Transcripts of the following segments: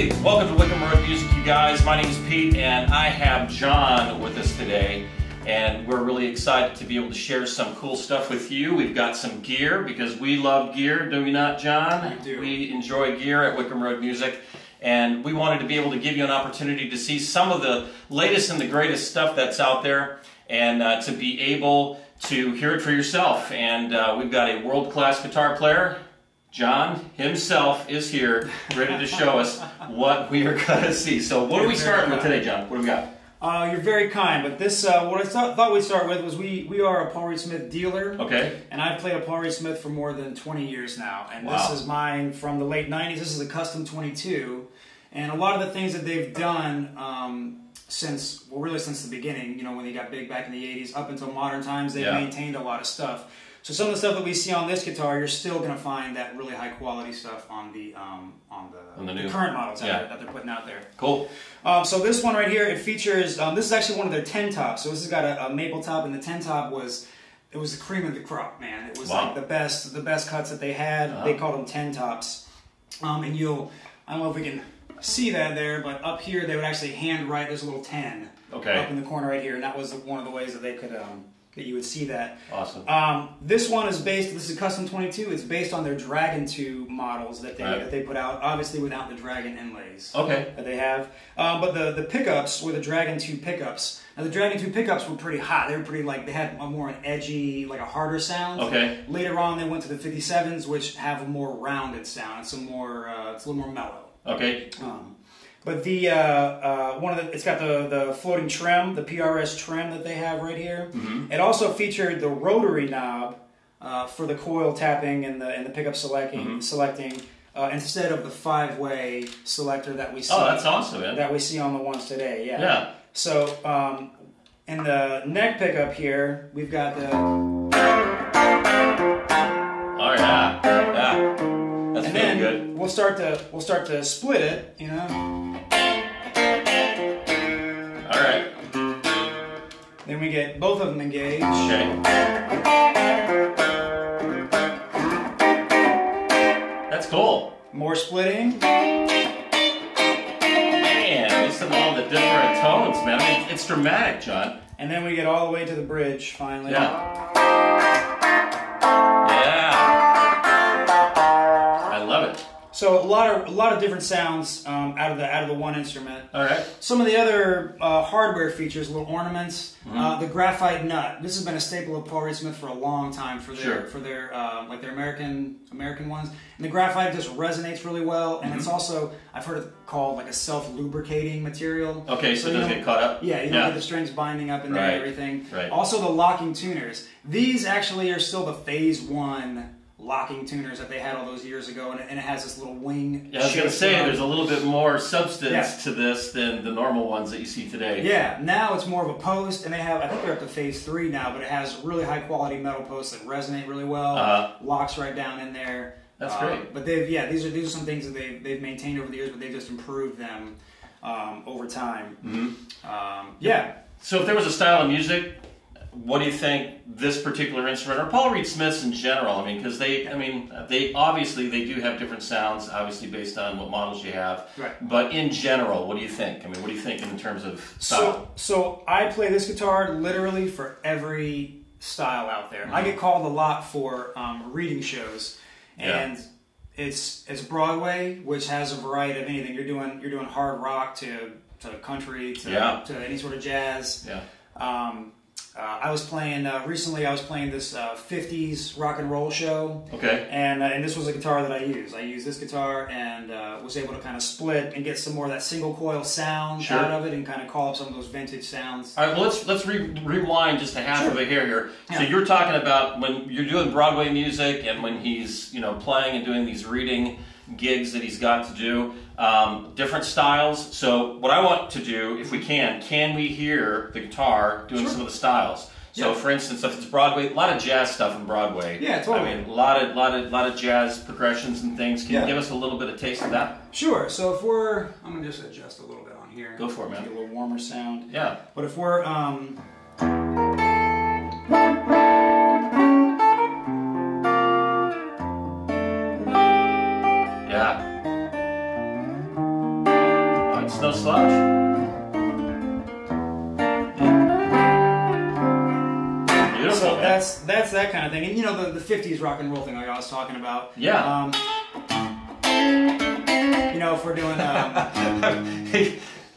Hey, welcome to Wickham Road Music, you guys. My name is Pete, and I have John with us today. And we're really excited to be able to share some cool stuff with you. We've got some gear, because we love gear, do we not, John? We do. We enjoy gear at Wickham Road Music. And we wanted to be able to give you an opportunity to see some of the latest and the greatest stuff that's out there, and to be able to hear it for yourself. And we've got a world-class guitar player. John himself is here, ready to show us what we are going to see. So what are we starting with today, John? What do we got? You're very kind, but this, what I thought we'd start with was we are a Paul Reed Smith dealer. Okay. And I've played a Paul Reed Smith for more than 20 years now. And wow. This is mine from the late 90s. This is a custom 22. And a lot of the things that they've done since the beginning, you know, when they got big back in the 80s, up until modern times, they've maintained a lot of stuff. So some of the stuff that we see on this guitar, you're still going to find that really high quality stuff on the current models that they're putting out there. Cool. So this one right here, it features, this is actually one of their 10 tops. So this has got a maple top, and the 10 top was the cream of the crop, man. It was like the best cuts that they had. They called them 10 tops. And I don't know if we can see that there, but up here they would actually hand write. There's a little 10 up in the corner right here, and that was one of the ways that they could that you would see that. Awesome. This one is based. This is a custom 22. It's based on their Dragon 2 models that they put out, obviously without the Dragon inlays. Okay. That they have. But the pickups were the Dragon 2 pickups. Now the Dragon 2 pickups were pretty hot. They were pretty they had a more edgy, like a harder sound. Okay. Later on, they went to the 57s, which have a more rounded sound. It's it's a little more mellow. Okay. But the it's got the floating trim, the PRS trim that they have right here. Mm-hmm. It also featured the rotary knob for the coil tapping and the pickup selecting instead of the 5-way selector that we see. Oh, that's awesome, man. That we see on the ones today. Yeah. Yeah. So in the neck pickup here, we've got the. Oh yeah. Yeah. That's and then good. We'll start to split it, you know. All right. Then we get both of them engaged. Okay. That's cool. More splitting. Man, listen to all the different tones, man. I mean, it's dramatic, John. And then we get all the way to the bridge, finally. Yeah. So a lot of different sounds out of the one instrument. All right. Some of the other hardware features, little ornaments. The graphite nut. This has been a staple of Paul Reed Smith for a long time for their like their American ones. And the graphite just resonates really well. And it's also, I've heard it called like a self-lubricating material. Okay, so it doesn't get caught up. Yeah, you don't get the strings binding up in there and everything. Right. Also the locking tuners. These actually are still the Phase 1 locking tuners that they had all those years ago, and it has this little wing. Yeah, I was going to say, there's a little bit more substance to this than the normal ones that you see today. Yeah, now it's more of a post, and they have, I think they're up to Phase 3 now, but it has really high quality metal posts that resonate really well, locks right down in there. That's great. But these are some things that they've maintained over the years, but they've just improved them over time. Yeah. So if there was a style of music, what do you think this particular instrument, or Paul Reed Smiths in general? I mean, because they obviously do have different sounds, obviously based on what models you have. Right. But in general, what do you think? I mean, what do you think in terms of style? So I play this guitar literally for every style out there. I get called a lot for reading shows, and it's Broadway, which has a variety of anything. You're doing hard rock to country to any sort of jazz. Yeah. I was playing recently. I was playing this 50s rock and roll show. Okay. And this was a guitar that I used. I used this guitar and was able to kind of split and get some more of that single coil sound out of it, and kind of call up some of those vintage sounds. All right. Well, let's rewind just a half of a hair here. Yeah. So you're talking about when you're doing Broadway music, and when he's playing and doing these reading gigs that he's got to do, different styles. So what I want to do, if we can we hear the guitar doing some of the styles? So for instance, if it's Broadway, a lot of jazz stuff in Broadway. Yeah, totally. I mean, a lot of jazz progressions and things. Can you give us a little bit of taste of that? Sure. So if I'm gonna just adjust a little bit on here. Go for it, man. Get a little warmer sound. Yeah. But if we're So that's that kind of thing. And you know, the 50s rock and roll thing like I was talking about. Yeah. You know, if we're doing...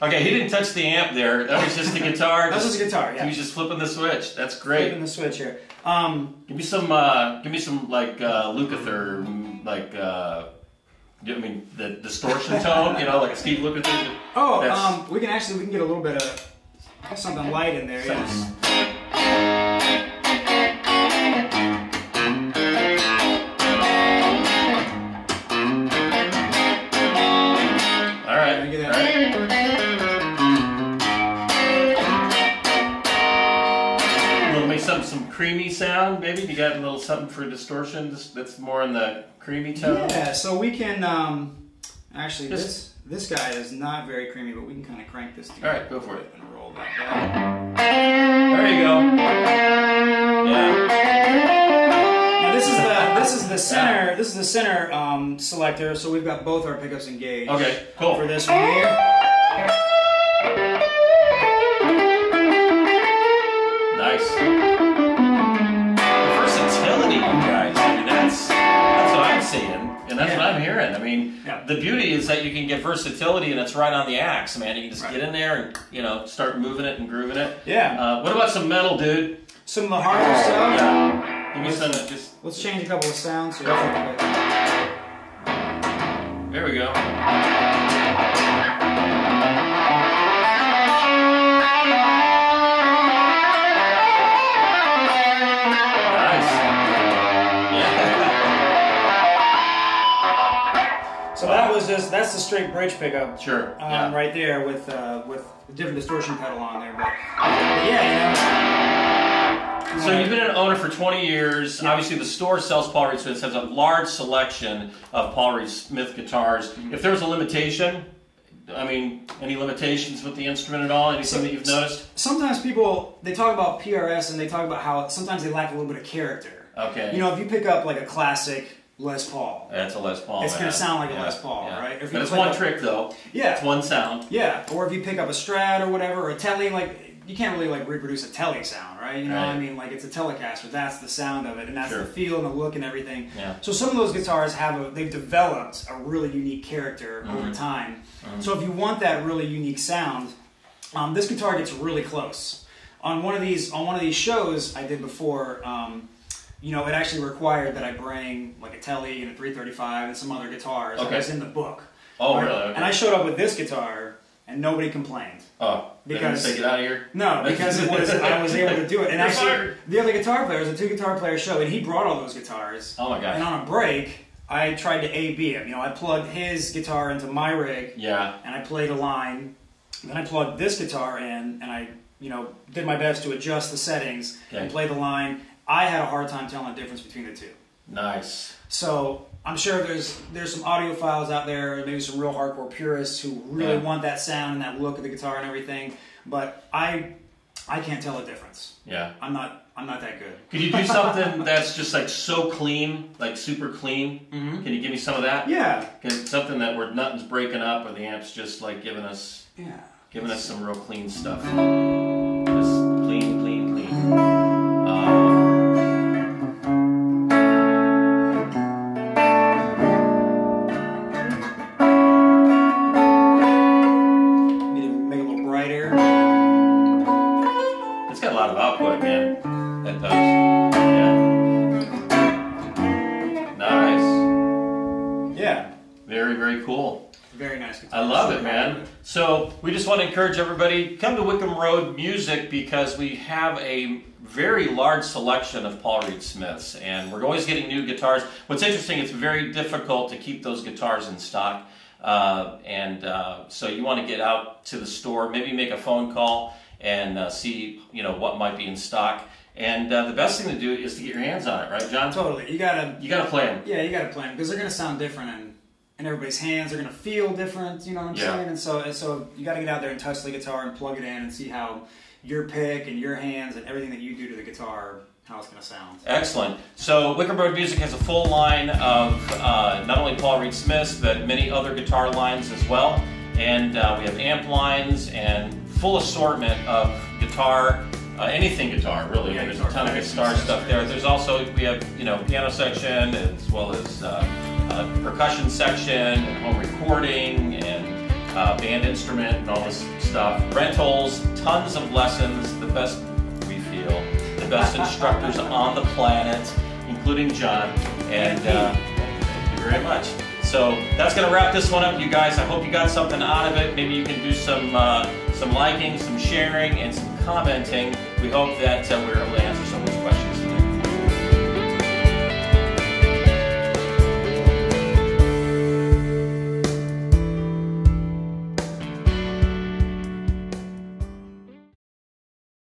Okay, he didn't touch the amp there. That was just the guitar. That was just the guitar, yeah. He was just flipping the switch. That's great. Flipping the switch here. Give me some like Lukather, like I mean the distortion tone. You know, like a Steve Lukather. Oh, we can get a little bit of something light in there. Yes. All right. Some creamy sound, maybe? You got a little something for distortion that's more in the creamy tone? Yeah, so we can, actually, this guy is not very creamy, but we can kind of crank this together. All right, go for it. And roll that down. There you go. Yeah. Now this is the center, this is the center selector, so we've got both our pickups engaged. Okay, cool. For this one here. Nice. Versatility, you guys. I mean, that's what I'm seeing, and that's what I'm hearing. I mean, the beauty is that you can get versatility, and it's right on the axe, man. You can just get in there and start moving it and grooving it. Yeah. What about some metal, dude? Some of the harder stuff. Yeah. Give me some. Let's change a couple of sounds here. There we go. So that's the straight bridge pickup. Sure. Right there with a different distortion pedal on there. But yeah, So you've been an owner for 20 years. Yeah. Obviously, the store sells Paul Reed Smith, has a large selection of Paul Reed Smith guitars. If there was a limitation, I mean, any limitations with the instrument at all? Anything that you've noticed? Sometimes people, they talk about PRS and they talk about how sometimes they lack a little bit of character. Okay. You know, if you pick up like a classic Les Paul. That's a Les Paul. It's going to sound like a Les Paul, right? But it's one trick, though. Yeah. It's one sound. Yeah. Or if you pick up a Strat or whatever, or a Tele, like, you can't really like reproduce a Tele sound, right? You know what I mean? Like, it's a Telecaster. That's the sound of it, and that's the feel and the look and everything. Yeah. So some of those guitars they've developed a really unique character over time. So if you want that really unique sound, this guitar gets really close. On one of these shows I did before, you know, it actually required that I bring like a Tele and a 335 and some other guitars that was in the book. Oh, really? Okay. And I showed up with this guitar, and nobody complained. Oh, because they get out of here? No, because I was able to do it. And actually, the other guitar player was a 2-guitar player show, and he brought all those guitars. Oh my gosh! And on a break, I tried to A/B him. You know, I plugged his guitar into my rig. Yeah. And I played a line. Then I plugged this guitar in, and I, did my best to adjust the settings and play the line. I had a hard time telling the difference between the two. Nice. So I'm sure there's some audiophiles out there, maybe some real hardcore purists who really want that sound and that look of the guitar and everything. But I can't tell the difference. Yeah. I'm not that good. Could you do something that's just like so clean, like super clean? Can you give me some of that? Yeah. Something that where nothing's breaking up, or the amp's just like giving us some real clean stuff. Just clean, clean, clean. Output, man. That does. Yeah. Nice. Yeah. Very, very cool. Very nice guitar. I love it, man. So we just want to encourage everybody, come to Wickham Road Music, because we have a very large selection of Paul Reed Smiths, and we're always getting new guitars. What's interesting, it's very difficult to keep those guitars in stock, so you want to get out to the store, maybe make a phone call, and see what might be in stock. And the best thing to do is to get your hands on it, right, John? Totally. You gotta play them. Yeah, you gotta play them, because they're gonna sound different in everybody's hands. They're gonna feel different. You know what I'm saying? And so you gotta get out there and touch the guitar and plug it in and see how your pick and your hands and everything that you do to the guitar, how it's gonna sound. Excellent. So Wickham Road Music has a full line of not only Paul Reed Smiths, but many other guitar lines as well. And we have amp lines and full assortment of guitar anything guitar, really. There's a ton of guitar stuff there. There's also, we have, piano section as well as percussion section and home recording and band instrument and all this stuff. Rentals, tons of lessons, the best, we feel, the best instructors on the planet, including John. And thank you very much. So that's going to wrap this one up, you guys. I hope you got something out of it. Maybe you can do some liking, some sharing, and some commenting. We hope that we're able to answer